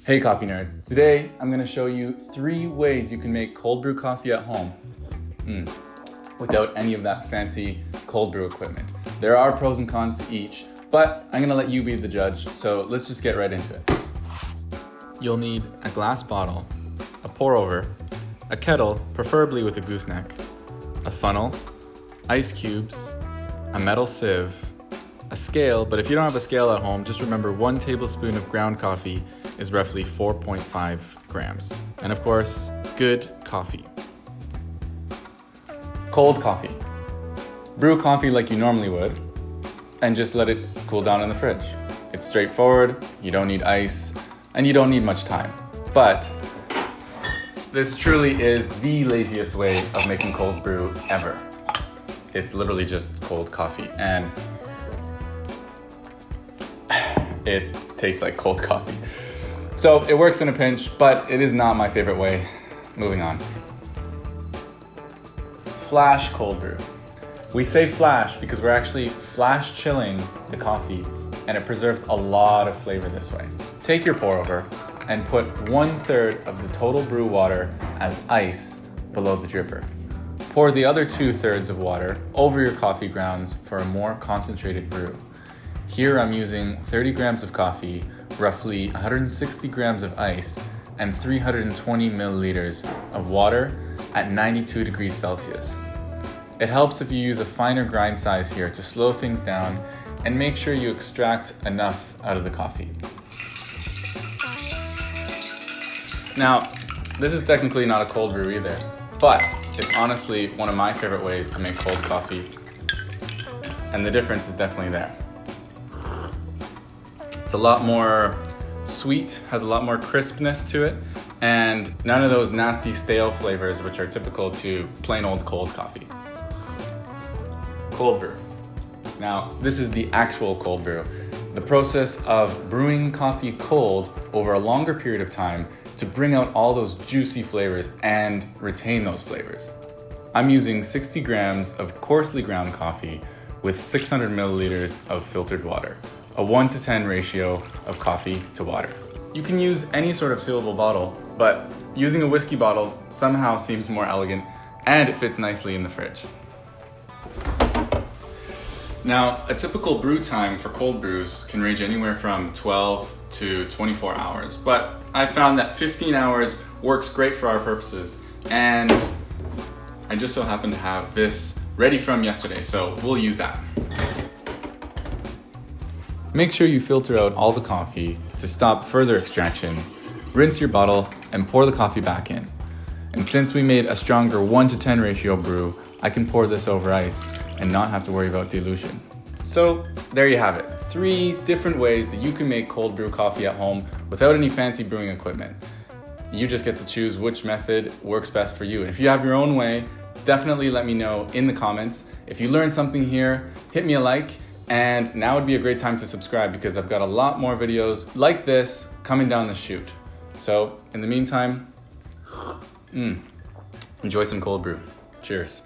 Hey coffee nerds, today I'm going to show you 3 ways you can make cold brew coffee at home without any of that fancy cold brew equipment. There are pros and cons to each, but I'm going to let you be the judge, so let's just get right into it. You'll need a glass bottle, a pour over, a kettle, preferably with a gooseneck, a funnel, ice cubes, a metal sieve, a scale, but if you don't have a scale at home, just remember 1 tablespoon of ground coffee is roughly 4.5 grams. And of course, good coffee. Cold coffee. Brew coffee like you normally would, and just let it cool down in the fridge. It's straightforward, you don't need ice, and you don't need much time. But this truly is the laziest way of making cold brew ever. It's literally just cold coffee, and it tastes like cold coffee. So it works in a pinch, but it is not my favorite way. Moving on. Flash cold brew. We say flash because we're actually flash chilling the coffee, and it preserves a lot of flavor this way. Take your pour over and put 1/3 of the total brew water as ice below the dripper. Pour the other 2/3 of water over your coffee grounds for a more concentrated brew. Here I'm using 30 grams of coffee, roughly 160 grams of ice, and 320 milliliters of water at 92 degrees Celsius. It helps if you use a finer grind size here to slow things down and make sure you extract enough out of the coffee. Now, this is technically not a cold brew either, but it's honestly one of my favorite ways to make cold coffee, and the difference is definitely there. It's a lot more sweet, has a lot more crispness to it, and none of those nasty stale flavors which are typical to plain old cold coffee. Cold brew. Now, this is the actual cold brew, the process of brewing coffee cold over a longer period of time to bring out all those juicy flavors and retain those flavors. I'm using 60 grams of coarsely ground coffee with 600 milliliters of filtered water, a 1:10 ratio of coffee to water. You can use any sort of sealable bottle, but using a whiskey bottle somehow seems more elegant, and it fits nicely in the fridge. Now, a typical brew time for cold brews can range anywhere from 12 to 24 hours, but I found that 15 hours works great for our purposes, and I just so happen to have this ready from yesterday, so we'll use that. Make sure you filter out all the coffee to stop further extraction, rinse your bottle, and pour the coffee back in. And since we made a stronger 1:10 ratio brew, I can pour this over ice and not have to worry about dilution. So there you have it, 3 different ways that you can make cold brew coffee at home without any fancy brewing equipment. You just get to choose which method works best for you. And if you have your own way, definitely let me know in the comments. If you learned something here, hit me a like. And now would be a great time to subscribe because I've got a lot more videos like this coming down the chute. So in the meantime, enjoy some cold brew. Cheers.